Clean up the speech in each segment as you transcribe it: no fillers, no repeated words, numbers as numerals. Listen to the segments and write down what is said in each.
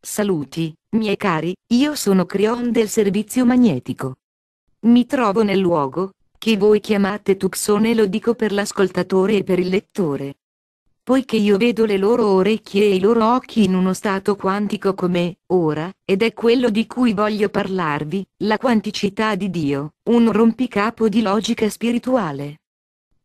Saluti, miei cari, io sono Creon del servizio magnetico. Mi trovo nel luogo, che voi chiamate Tucson e lo dico per l'ascoltatore e per il lettore. Poiché io vedo le loro orecchie e i loro occhi in uno stato quantico come, ora, ed è quello di cui voglio parlarvi, la quanticità di Dio, un rompicapo di logica spirituale.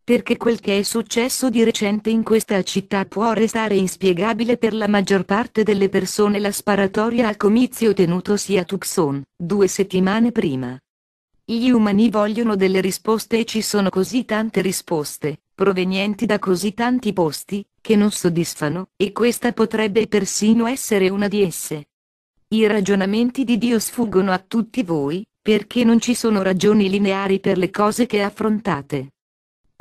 Perché quel che è successo di recente in questa città può restare inspiegabile per la maggior parte delle persone. La sparatoria al comizio tenutosi a Tucson, 2 settimane prima. Gli umani vogliono delle risposte e ci sono così tante risposte, provenienti da così tanti posti, che non soddisfano, e questa potrebbe persino essere una di esse. I ragionamenti di Dio sfuggono a tutti voi, perché non ci sono ragioni lineari per le cose che affrontate.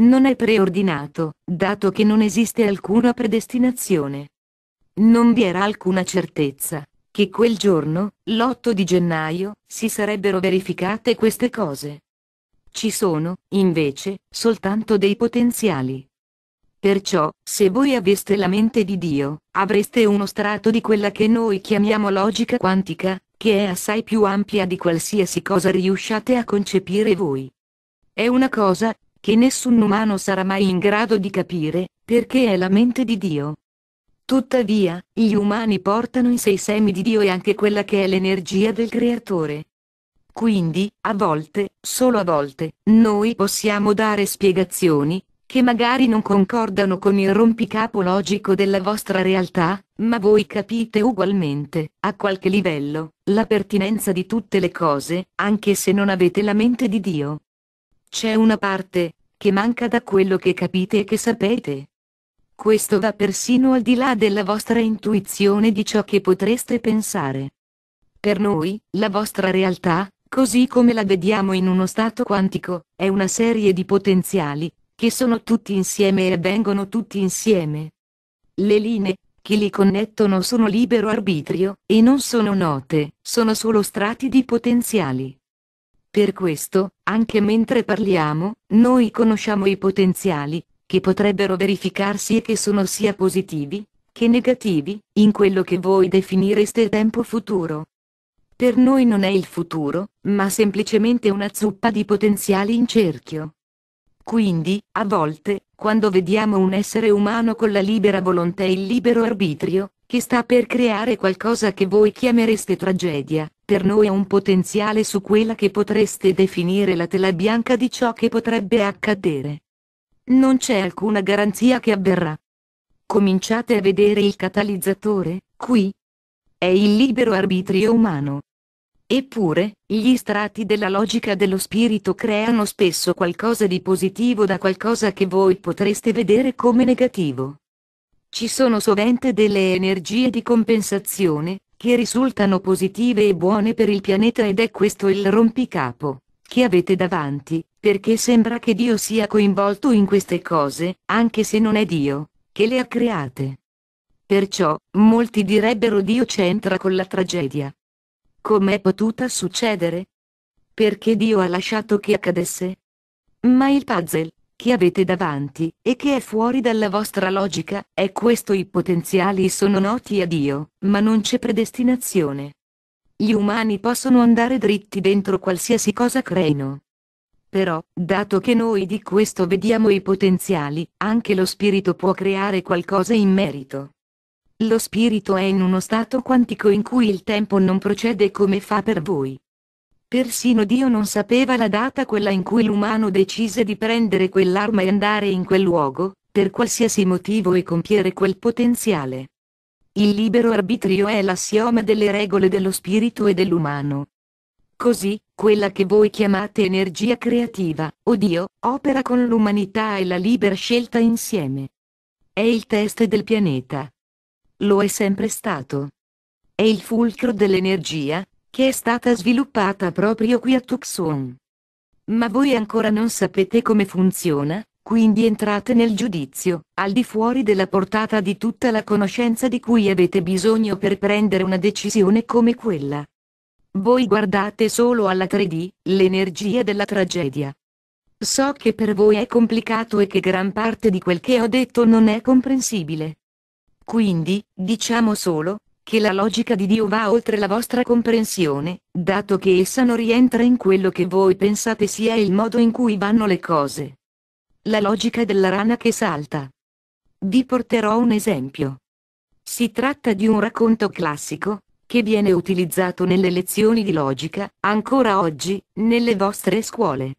Non è preordinato, dato che non esiste alcuna predestinazione. Non vi era alcuna certezza che quel giorno, l'8 di gennaio, si sarebbero verificate queste cose. Ci sono, invece, soltanto dei potenziali. Perciò, se voi aveste la mente di Dio, avreste uno strato di quella che noi chiamiamo logica quantica, che è assai più ampia di qualsiasi cosa riusciate a concepire voi. È una cosa che nessun umano sarà mai in grado di capire, perché è la mente di Dio. Tuttavia, gli umani portano in sé i semi di Dio e anche quella che è l'energia del Creatore. Quindi, a volte, solo a volte, noi possiamo dare spiegazioni, che magari non concordano con il rompicapo logico della vostra realtà, ma voi capite ugualmente, a qualche livello, la pertinenza di tutte le cose, anche se non avete la mente di Dio. C'è una parte, che manca da quello che capite e che sapete. Questo va persino al di là della vostra intuizione di ciò che potreste pensare. Per noi, la vostra realtà, così come la vediamo in uno stato quantico, è una serie di potenziali, che sono tutti insieme e avvengono tutti insieme. Le linee, che li connettono sono libero arbitrio, e non sono note, sono solo strati di potenziali. Per questo, anche mentre parliamo, noi conosciamo i potenziali, che potrebbero verificarsi e che sono sia positivi, che negativi, in quello che voi definireste tempo futuro. Per noi non è il futuro, ma semplicemente una zuppa di potenziali in cerchio. Quindi, a volte, quando vediamo un essere umano con la libera volontà e il libero arbitrio, che sta per creare qualcosa che voi chiamereste tragedia, per noi è un potenziale su quella che potreste definire la tela bianca di ciò che potrebbe accadere. Non c'è alcuna garanzia che avverrà. Cominciate a vedere il catalizzatore, qui. È il libero arbitrio umano. Eppure, gli strati della logica dello spirito creano spesso qualcosa di positivo da qualcosa che voi potreste vedere come negativo. Ci sono sovente delle energie di compensazione, che risultano positive e buone per il pianeta ed è questo il rompicapo che avete davanti, perché sembra che Dio sia coinvolto in queste cose, anche se non è Dio che le ha create. Perciò, molti direbbero Dio c'entra con la tragedia. Com'è potuta succedere? Perché Dio ha lasciato che accadesse? Ma il puzzle che avete davanti, e che è fuori dalla vostra logica, è questo: i potenziali sono noti a Dio, ma non c'è predestinazione. Gli umani possono andare dritti dentro qualsiasi cosa creino. Però, dato che noi di questo vediamo i potenziali, anche lo spirito può creare qualcosa in merito. Lo spirito è in uno stato quantico in cui il tempo non procede come fa per voi. Persino Dio non sapeva la data quella in cui l'umano decise di prendere quell'arma e andare in quel luogo, per qualsiasi motivo, e compiere quel potenziale. Il libero arbitrio è l'assioma delle regole dello spirito e dell'umano. Così, quella che voi chiamate energia creativa, o Dio, opera con l'umanità e la libera scelta insieme. È il test del pianeta. Lo è sempre stato. È il fulcro dell'energia, che è stata sviluppata proprio qui a Tucson. Ma voi ancora non sapete come funziona, quindi entrate nel giudizio, al di fuori della portata di tutta la conoscenza di cui avete bisogno per prendere una decisione come quella. Voi guardate solo alla 3D, l'energia della tragedia. So che per voi è complicato e che gran parte di quel che ho detto non è comprensibile. Quindi, diciamo solo, che la logica di Dio va oltre la vostra comprensione, dato che essa non rientra in quello che voi pensate sia il modo in cui vanno le cose. La logica della rana che salta. Vi porterò un esempio. Si tratta di un racconto classico, che viene utilizzato nelle lezioni di logica, ancora oggi, nelle vostre scuole.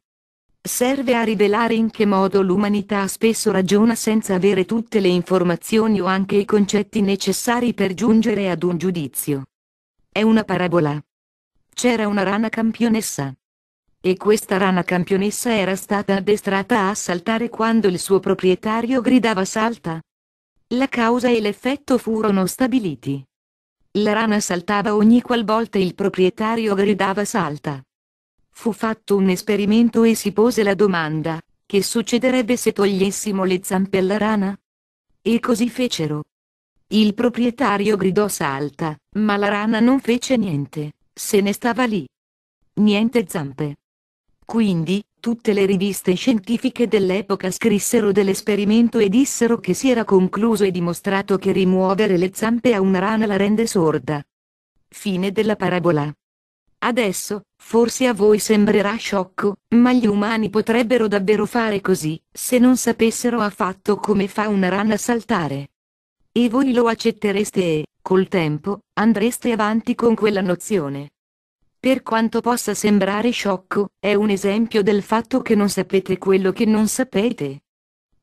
Serve a rivelare in che modo l'umanità spesso ragiona senza avere tutte le informazioni o anche i concetti necessari per giungere ad un giudizio. È una parabola. C'era una rana campionessa. E questa rana campionessa era stata addestrata a saltare quando il suo proprietario gridava salta. La causa e l'effetto furono stabiliti. La rana saltava ogni qualvolta il proprietario gridava salta. Fu fatto un esperimento e si pose la domanda: che succederebbe se togliessimo le zampe alla rana? E così fecero. Il proprietario gridò salta, ma la rana non fece niente, se ne stava lì. Niente zampe. Quindi, tutte le riviste scientifiche dell'epoca scrissero dell'esperimento e dissero che si era concluso e dimostrato che rimuovere le zampe a una rana la rende sorda. Fine della parabola. Adesso, forse a voi sembrerà sciocco, ma gli umani potrebbero davvero fare così, se non sapessero affatto come fa una rana a saltare. E voi lo accettereste e, col tempo, andreste avanti con quella nozione. Per quanto possa sembrare sciocco, è un esempio del fatto che non sapete quello che non sapete.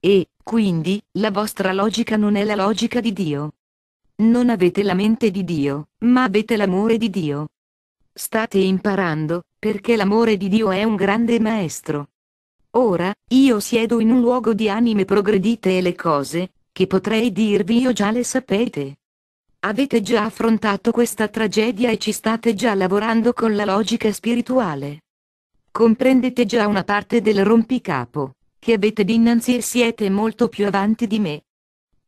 E, quindi, la vostra logica non è la logica di Dio. Non avete la mente di Dio, ma avete l'amore di Dio. State imparando, perché l'amore di Dio è un grande maestro. Ora, io siedo in un luogo di anime progredite e le cose, che potrei dirvi io già le sapete. Avete già affrontato questa tragedia e ci state già lavorando con la logica spirituale. Comprendete già una parte del rompicapo, che avete dinanzi e siete molto più avanti di me.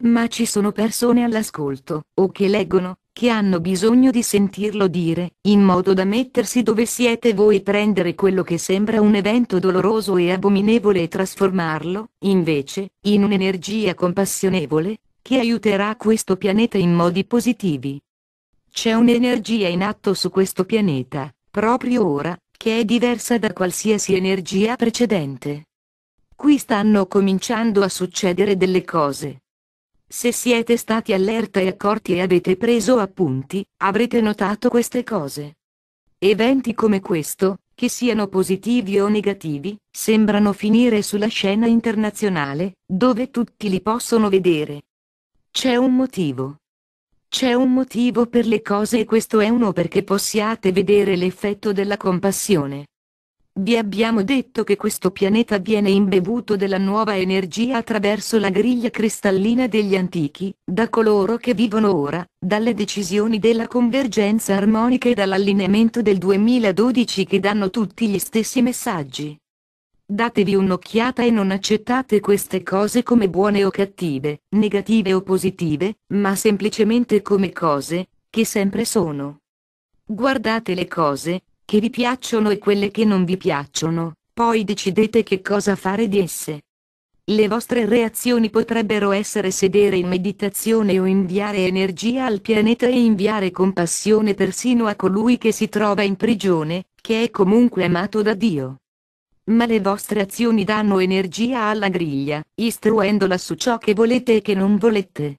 Ma ci sono persone all'ascolto, o che leggono, che hanno bisogno di sentirlo dire, in modo da mettersi dove siete voi e prendere quello che sembra un evento doloroso e abominevole e trasformarlo, invece, in un'energia compassionevole, che aiuterà questo pianeta in modi positivi. C'è un'energia in atto su questo pianeta, proprio ora, che è diversa da qualsiasi energia precedente. Qui stanno cominciando a succedere delle cose. Se siete stati allerta e accorti e avete preso appunti, avrete notato queste cose. Eventi come questo, che siano positivi o negativi, sembrano finire sulla scena internazionale, dove tutti li possono vedere. C'è un motivo. C'è un motivo per le cose e questo è uno perché possiate vedere l'effetto della compassione. Vi abbiamo detto che questo pianeta viene imbevuto della nuova energia attraverso la griglia cristallina degli antichi, da coloro che vivono ora, dalle decisioni della convergenza armonica e dall'allineamento del 2012 che danno tutti gli stessi messaggi. Datevi un'occhiata e non accettate queste cose come buone o cattive, negative o positive, ma semplicemente come cose, che sempre sono. Guardate le cose che vi piacciono e quelle che non vi piacciono, poi decidete che cosa fare di esse. Le vostre reazioni potrebbero essere sedere in meditazione o inviare energia al pianeta e inviare compassione persino a colui che si trova in prigione, che è comunque amato da Dio. Ma le vostre azioni danno energia alla griglia, istruendola su ciò che volete e che non volete.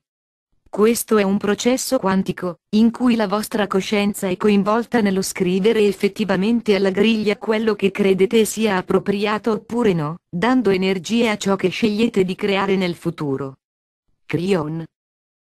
Questo è un processo quantico, in cui la vostra coscienza è coinvolta nello scrivere effettivamente alla griglia quello che credete sia appropriato oppure no, dando energie a ciò che scegliete di creare nel futuro. Cryon.